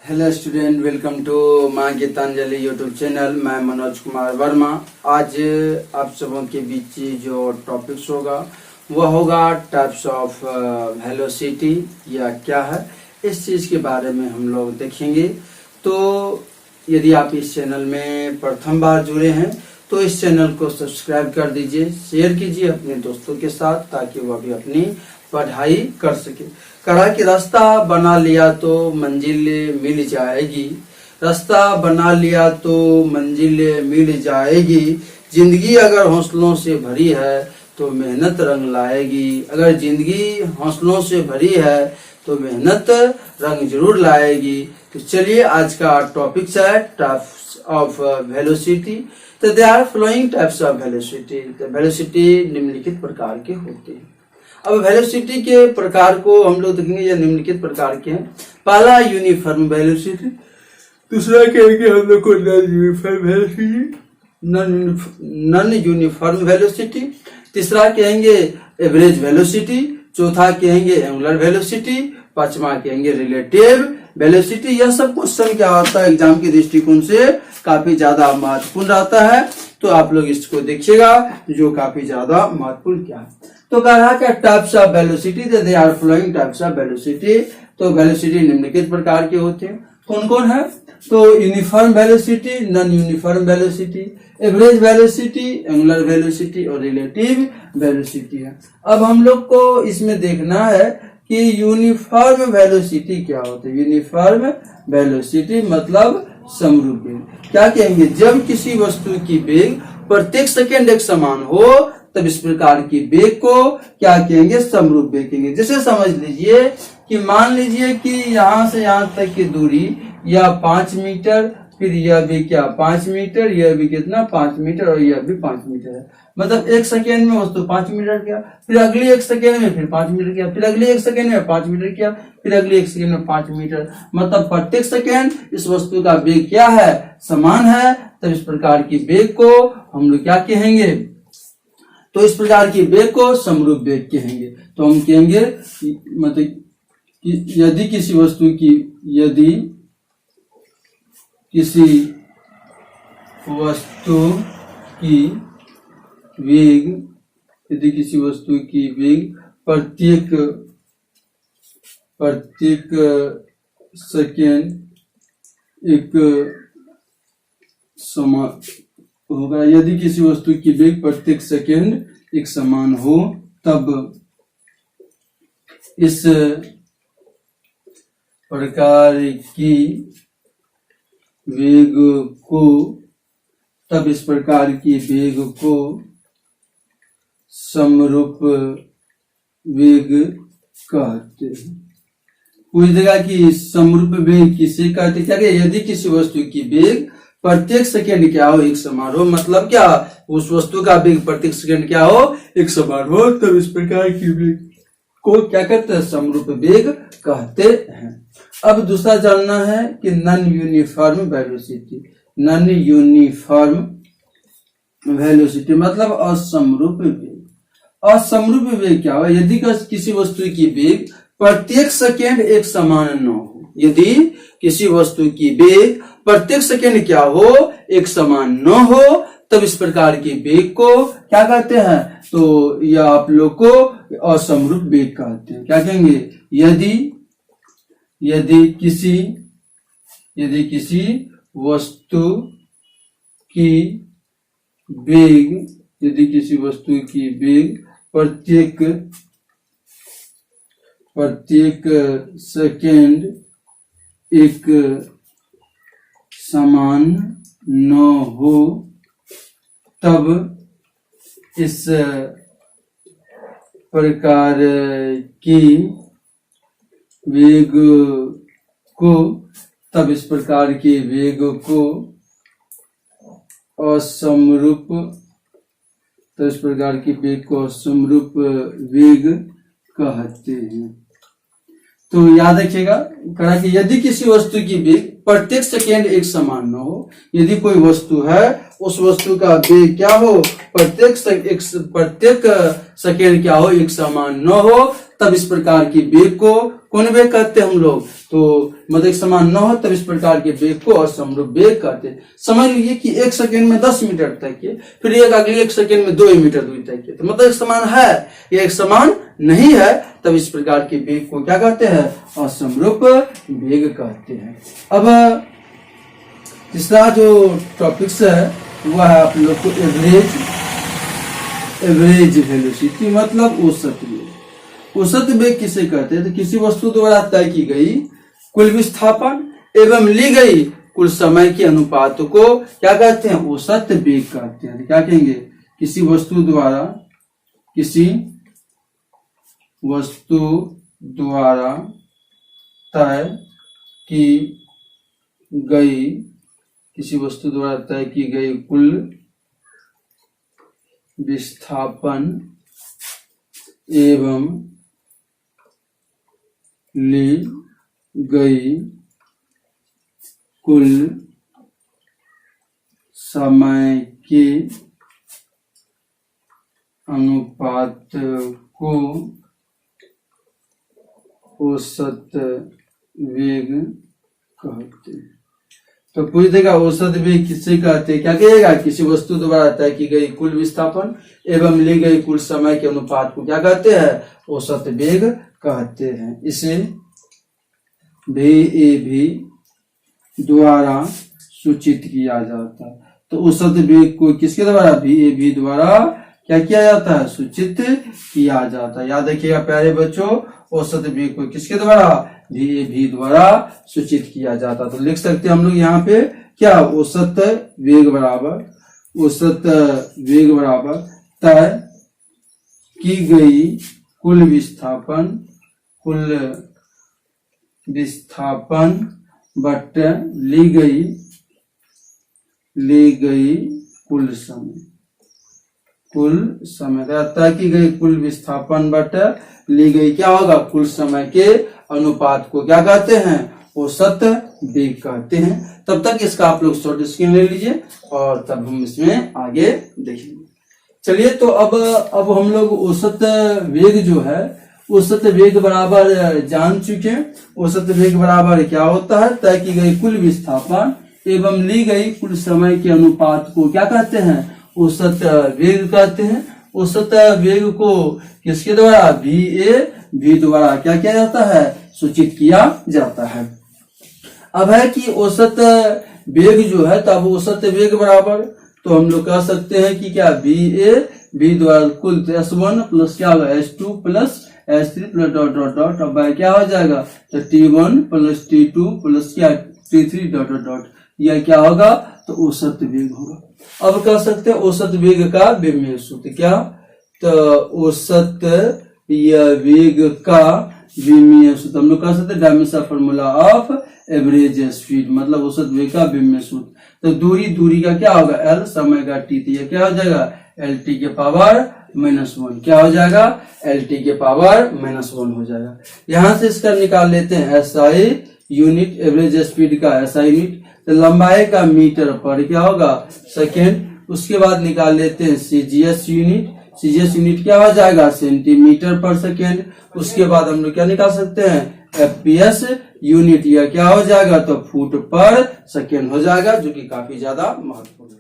Hello student, welcome to माँ Geetanjali YouTube channel. मैं मनोज कुमार वर्मा। आज आप सबों के बीच जो टॉपिक्स होगा वह होगा टाइप्स ऑफ वेलोसिटी या क्या है, इस चीज़ के बारे में हम लोग देखेंगे। तो यदि आप इस चैनल में प्रथम बार जुड़े हैं तो इस चैनल को सब्सक्राइब कर दीजिए, शेयर कीजिए अपने दोस्तों के साथ ताकि वह भी अपनी पढ़ाई कर सके। कहा कि रास्ता बना लिया तो मंजिल मिल जाएगी, रास्ता बना लिया तो मंजिल मिल जाएगी। जिंदगी अगर हौसलों से भरी है तो मेहनत रंग लाएगी। अगर जिंदगी हौसलों से भरी है तो मेहनत रंग जरूर लाएगी। तो चलिए आज का टॉपिक है टाइप्स ऑफ वेलोसिटी। तो they are flowing types of velocity. तो वेलोसिटी निम्नलिखित प्रकार के होते हैं। अब वेलोसिटी के प्रकार को हम लोग देखेंगे, यह निम्नलिखित प्रकार के हैं। पहला यूनिफॉर्म वेलोसिटी, दूसरा कहेंगे हम लोग को non uniform velocity, non uniform velocity. तीसरा कहेंगे एवरेज वेलोसिटी, चौथा कहेंगे एंगुलर वेलोसिटी, पांचवा कहेंगे रिलेटिव वेलोसिटी। यह सब क्वेश्चन क्या होता है एग्जाम के दृष्टिकोण से काफी ज्यादा महत्वपूर्ण रहता है, तो आप लोग इसको देखिएगा जो काफी ज्यादा महत्वपूर्ण क्या है। तो कहा क्या types of velocity, they are flowing types of velocity. तो वेलोसिटी निम्नलिखित प्रकार के होते हैं। कौन कौन है? तो uniform velocity, non uniform velocity, average velocity, angular velocity और रिलेटिव वेलोसिटी है। अब हम लोग को इसमें देखना है कि यूनिफॉर्म वेलोसिटी क्या होता है। यूनिफॉर्म वेलोसिटी मतलब समरूप वेग। क्या कहेंगे? जब किसी वस्तु की वेग प्रत्येक सेकेंड एक समान हो तब इस प्रकार की वेग को क्या कहेंगे? समरूप वेग कहेंगे। जैसे समझ लीजिए कि मान लीजिए कि यहाँ से यहाँ तक की दूरी या 5 मीटर, फिर यह भी क्या 5 मीटर, यह भी कितना 5 मीटर और यह भी 5 मीटर है। मतलब एक सेकेंड में वस्तु 5 मीटर किया, फिर अगली एक सेकेंड में फिर 5 मीटर किया, फिर अगली एक सेकेंड में 5 मीटर किया, फिर अगली एक सेकेंड में 5 मीटर। मतलब प्रत्येक सेकेंड इस वस्तु का वेग क्या है? समान है। तब इस प्रकार की वेग को हम लोग क्या कहेंगे? तो इस प्रकार की वेग को समरूप वेग कहेंगे। तो हम कहेंगे मतलब कि यदि किसी वस्तु की वेग प्रत्येक सेकेंड एक समान होगा, यदि किसी वस्तु की वेग प्रत्येक सेकेंड एक समान हो तब इस प्रकार की वेग को समरूप वेग कहते हैं। पूछेगा कि समरूप वेग किसे कहते? क्या यदि किसी वस्तु की वेग प्रत्येक सेकेंड क्या हो? एक समान हो। मतलब क्या? उस वस्तु का वेग प्रत्येक सेकेंड क्या हो? एक समान हो, तब इस प्रकार की वेग को क्या कहते हैं? समरूप वेग कहते हैं। अब दूसरा जानना है कि non uniform velocity. Non uniform velocity मतलब असमरूप वेग। असमरूप वेग क्या हो? यदि किसी वस्तु की वेग प्रत्येक सेकेंड एक समान न हो, यदि किसी वस्तु की वेग प्रत्येक सेकेंड क्या हो? एक समान न हो, तब इस प्रकार की वेग को क्या कहते हैं? तो यह आप लोग को असमरूप वेग कहते हैं। क्या कहेंगे? यदि किसी वस्तु की वेग प्रत्येक सेकेंड एक समान न हो, तब इस प्रकार की वेग को असमरूप वेग कहते हैं। तो याद रखिएगा कहा कि यदि किसी वस्तु की वेग प्रत्येक सेकेंड एक समान न हो, यदि कोई वस्तु है उस वस्तु का वेग क्या हो? प्रत्येक सेकेंड क्या हो? एक समान न हो, तब इस प्रकार के वेग को कौन वेग कहते हैं हम लोग, तो मतलब समान न हो तब इस प्रकार के वेग को असमरूप वेग कहते हैं। समझ लीजिए कि 1 सेकंड में 10 मीटर तय किए, फिर एक अगले 1 सेकंड में 2 मीटर दूरी तय किए, तो मतलब एक समान है, ये एक समान नहीं है, तब इस प्रकार के वेग को क्या कहते हैं, असमरूप वेग कहते हैं। अब तीसरा जो टॉपिक्स है वह है आप लोग को एवरेज वेलोसिटी, मतलब औसत वेग। औसत वेग किसे कहते हैं, तो किसी वस्तु द्वारा तय की गई कुल विस्थापन एवं ली गई कुल समय के अनुपात को क्या कहते हैं, औसत वेग कहते हैं। क्या कहेंगे, किसी वस्तु द्वारा तय की गई कुल विस्थापन एवं ली गई कुल समय के अनुपात को औसत वेग कहते हैं। तो पूछ देगा औसत वेग किससे कहते हैं, क्या कहेगा, किसी वस्तु द्वारा तय की गई कुल विस्थापन एवं ली गई कुल समय के अनुपात को क्या कहते हैं, औसत वेग कहते हैं। इसे VAV द्वारा सूचित किया जाता है। तो औसत वेग को किसके द्वारा, VAV द्वारा क्या किया जाता है, सूचित किया जाता है। याद रखिएगा प्यारे बच्चों, औसत वेग को किसके द्वारा, VAV द्वारा सूचित किया जाता है। तो लिख सकते हैं हम लोग यहाँ पे क्या, औसत वेग बराबर तय की गई कुल विस्थापन बट ली गई कुल समय तय की गई कुल विस्थापन बट ली गई क्या होगा, कुल समय के अनुपात को क्या कहते हैं, औसत वेग कहते हैं। तब तक इसका आप लोग शॉर्ट स्क्रीन ले लीजिए और तब हम इसमें आगे देखेंगे। चलिए, तो अब हम लोग औसत वेग जो है, औसत वेग बराबर जान चुके हैं। औसत वेग बराबर क्या होता है, तय की गई कुल विस्थापन एवं ली गई कुल समय के अनुपात को क्या कहते हैं, औसत वेग कहते हैं। औसत वेग को किसके द्वारा, VAV द्वारा क्या किया जाता है, सूचित किया जाता है। अब है कि औसत वेग जो है, तब औसत वेग बराबर, तो हम लोग कह सकते हैं कि क्या, VAV द्वारा कुल S1 प्लस क्या होगा, S2 plus S3 plus dot dot dot, अब क्या हो जाएगा, तो T1 प्लस T2 प्लस क्या T3 डॉट डॉट डॉट, यह क्या होगा, तो औसत वेग होगा। अब कह सकते हैं औसत वेग का विमेय सूत्र क्या, तो औसत वेग का विमेय सूत्र हम लोग कह सकते हैं dimension formula of average speed, मतलब औसत वेग का विमेय सूत्र। तो दूरी का क्या होगा, L, समय का T, तो यह क्या हो जाएगा, LT के पावर -1, क्या हो जाएगा, LT के पावर -1 हो जाएगा। यहां से इसका निकाल लेते हैं SI यूनिट, एवरेज स्पीड का SI यूनिट, तो लंबाई का मीटर पर क्या होगा, सेकेंड। उसके बाद निकाल लेते हैं CGS यूनिट क्या हो जाएगा, सेंटीमीटर पर सेकेंड। उसके बाद हम लोग क्या निकाल सकते हैं, FPS यूनिट, यह क्या हो जाएगा, तो फुट पर सेकेंड हो जाएगा, जो कि काफी ज्यादा महत्वपूर्ण है।